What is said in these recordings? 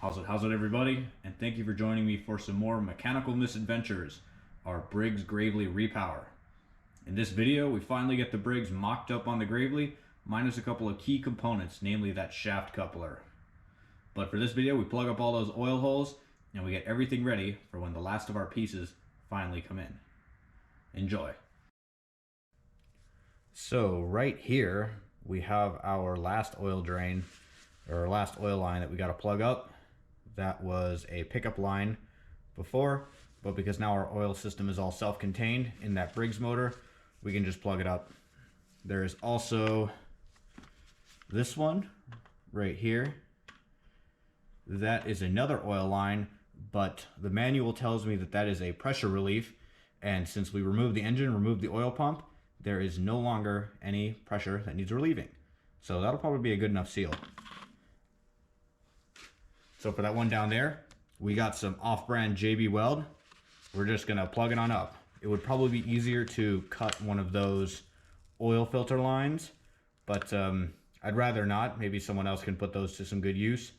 How's it everybody? And thank you for joining me for some more mechanical misadventures, our Briggs Gravely Repower. In this video, we finally get the Briggs mocked up on the Gravely, minus a couple of key components, namely that shaft coupler. But for this video, we plug up all those oil holes, and we get everything ready for when the last of our pieces finally come in. Enjoy. So right here, we have our last oil drain, or last oil line that we got to plug up. That was a pickup line before, but because now our oil system is all self-contained in that Briggs motor, we can just plug it up. There is also this one right here. That is another oil line, but the manual tells me that that is a pressure relief, and since we removed the engine, removed the oil pump, there is no longer any pressure that needs relieving. So that'll probably be a good enough seal. So for that one down there, we got some off-brand JB weld. We're just gonna plug it on up. It would probably be easier to cut one of those oil filter lines, but I'd rather not. Maybe someone else can put those to some good use.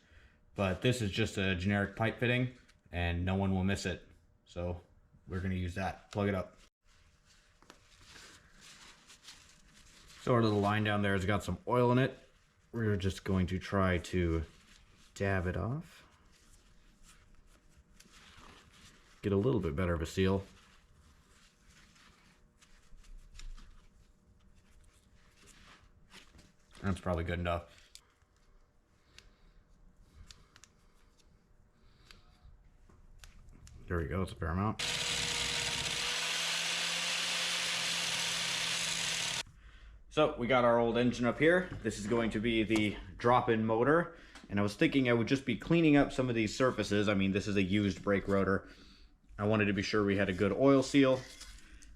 But this is just a generic pipe fitting and no one will miss it. So we're gonna use that, plug it up. So our little line down there has got some oil in it. We're just going to try to dab it off. Get a little bit better of a seal. That's probably good enough. There we go, it's a fair amount. So we got our old engine up here. This is going to be the drop-in motor. And I was thinking I would just be cleaning up some of these surfaces. I mean, this is a used brake rotor. I wanted to be sure we had a good oil seal.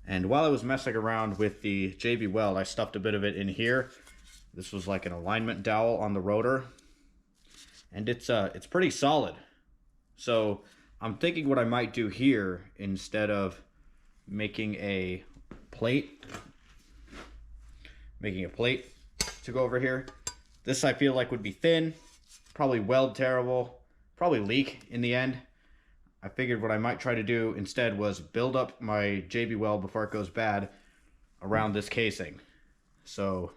And while I was messing around with the JB weld, I stuffed a bit of it in here. This was like an alignment dowel on the rotor. And it's pretty solid. So I'm thinking what I might do here, instead of making a plate to go over here. This I feel like would be thin. Probably weld terrible, probably leak in the end. I figured what I might try to do instead was build up my JB weld before it goes bad around this casing. So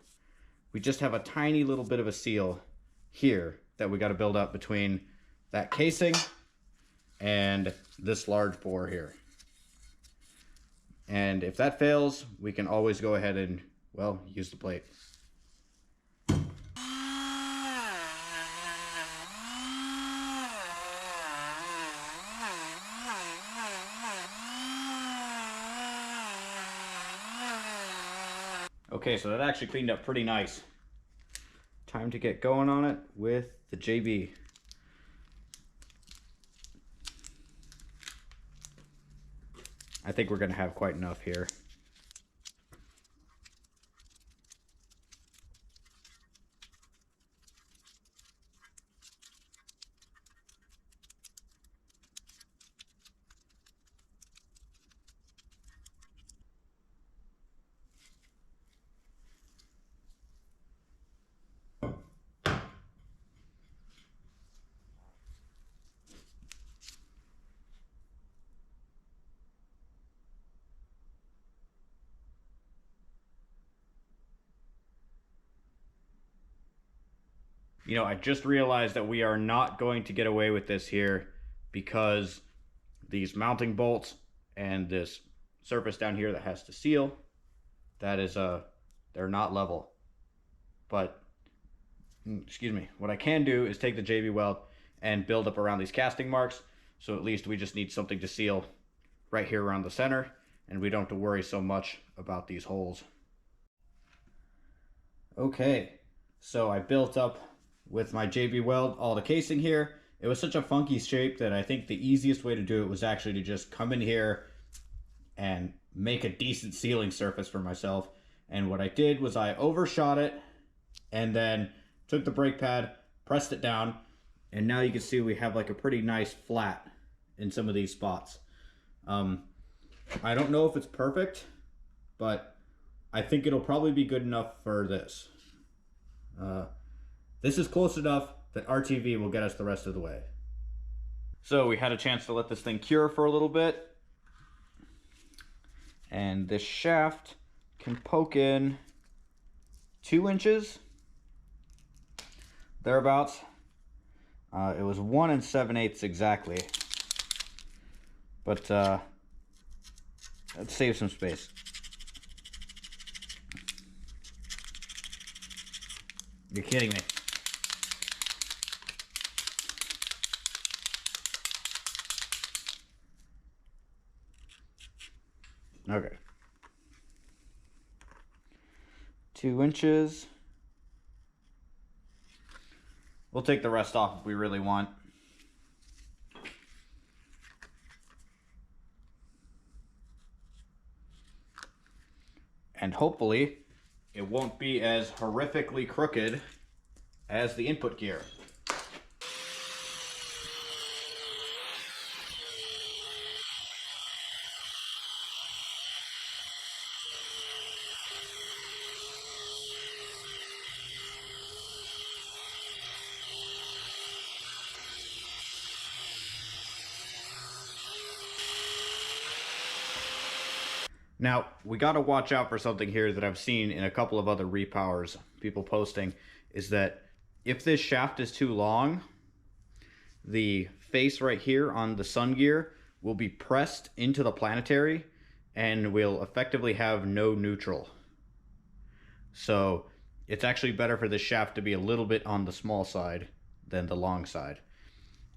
we just have a tiny little bit of a seal here that we got to build up between that casing and this large bore here. And if that fails, we can always go ahead and, well, use the plate. Okay, so that actually cleaned up pretty nice. Time to get going on it with the JB. I think we're gonna have quite enough here. You know, I just realized that we are not going to get away with this here because these mounting bolts and this surface down here that has to seal, that is, they're not level. But, excuse me, what I can do is take the JB weld and build up around these casting marks, so at least we just need something to seal right here around the center, and we don't have to worry so much about these holes. Okay, so I built up with my JB weld all the casing here. It was such a funky shape that I think the easiest way to do it was actually to just come in here and make a decent sealing surface for myself. And what I did was I overshot it and then took the brake pad, pressed it down, and now you can see we have like a pretty nice flat in some of these spots. I don't know if it's perfect, but I think it'll probably be good enough for this. This is close enough that RTV will get us the rest of the way. So we had a chance to let this thing cure for a little bit. And this shaft can poke in 2 inches, thereabouts. It was 1 7/8 exactly. But let's save some space. You're kidding me. Okay. 2 inches. We'll take the rest off if we really want. And hopefully it won't be as horrifically crooked as the input gear. Now, we got to watch out for something here that I've seen in a couple of other repowers, people posting, is that if this shaft is too long, the face right here on the sun gear will be pressed into the planetary and will effectively have no neutral. So it's actually better for this shaft to be a little bit on the small side than the long side.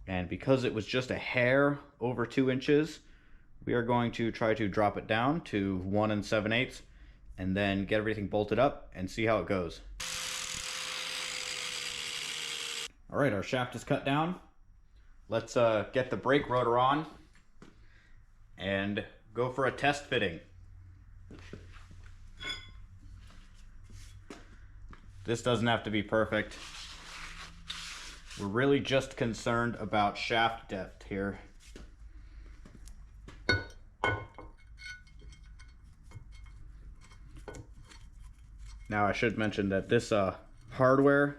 And because it was just a hair over 2 inches, we are going to try to drop it down to 1 7/8 and then get everything bolted up and see how it goes. All right, our shaft is cut down. Let's get the brake rotor on and go for a test fitting. This doesn't have to be perfect. We're really just concerned about shaft depth here. Now I should mention that this hardware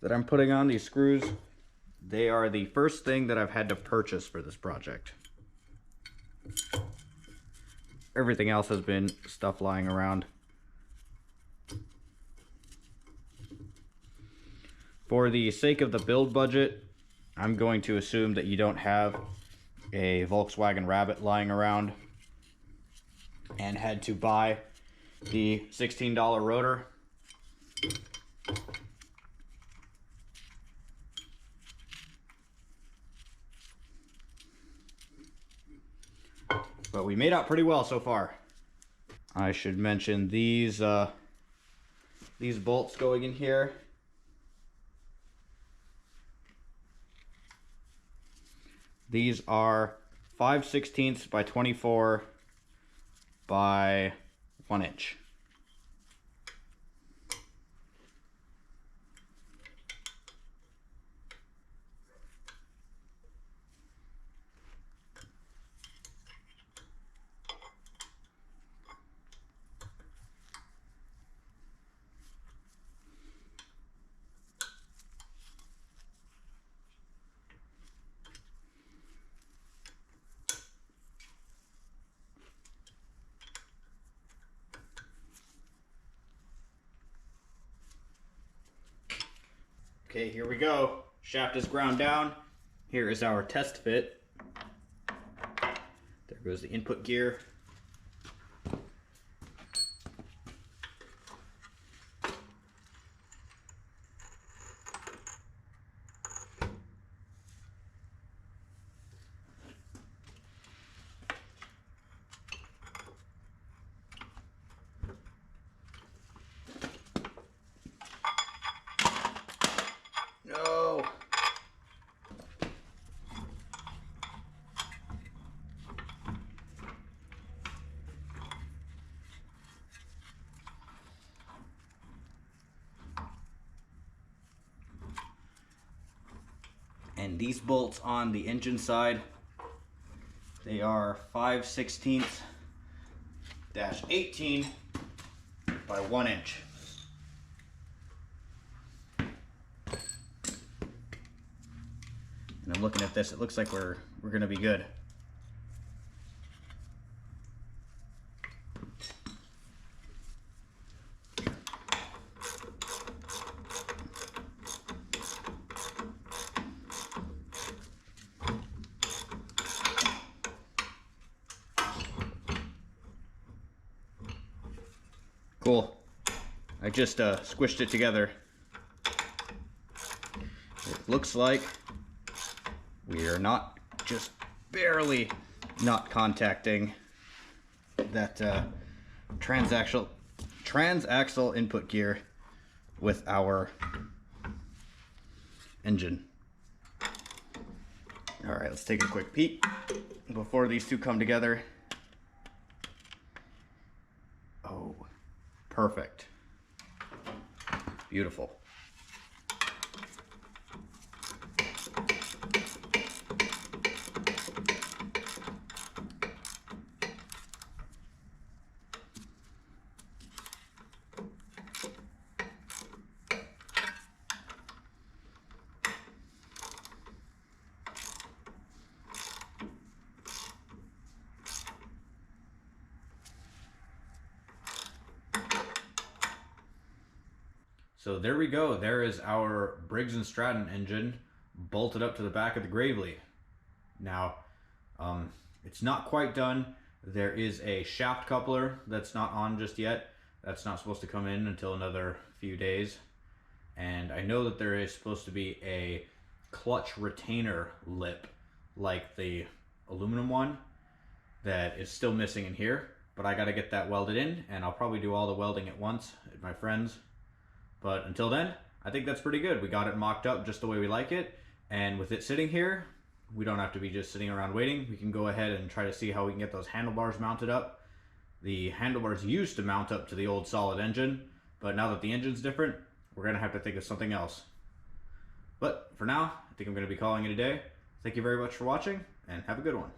that I'm putting on, these screws, they are the first thing that I've had to purchase for this project. Everything else has been stuff lying around. For the sake of the build budget, I'm going to assume that you don't have a Volkswagen Rabbit lying around and had to buy the $16 rotor. But we made out pretty well so far. I should mention these bolts going in here. These are 5/16 by 24 by 1 inch. Okay, here we go. Shaft is ground down. Here is our test fit. There goes the input gear. No. And these bolts on the engine side, they are 5/16-18 by 1 inch. And I'm looking at this, it looks like we're gonna be good. Cool. I just squished it together. It looks like we are not, just barely not contacting that transaxle input gear with our engine. All right, let's take a quick peek before these two come together. Oh, perfect. Beautiful. So there we go. There is our Briggs and Stratton engine bolted up to the back of the Gravely. Now, it's not quite done. There is a shaft coupler that's not on just yet. That's not supposed to come in until another few days. And I know that there is supposed to be a clutch retainer lip like the aluminum one that is still missing in here. But I got to get that welded in, and I'll probably do all the welding at once at my friend's. But until then, I think that's pretty good. We got it mocked up just the way we like it. And with it sitting here, we don't have to be just sitting around waiting. We can go ahead and try to see how we can get those handlebars mounted up. The handlebars used to mount up to the old solid engine, but now that the engine's different, we're gonna have to think of something else. But for now, I think I'm gonna be calling it a day. Thank you very much for watching, and have a good one.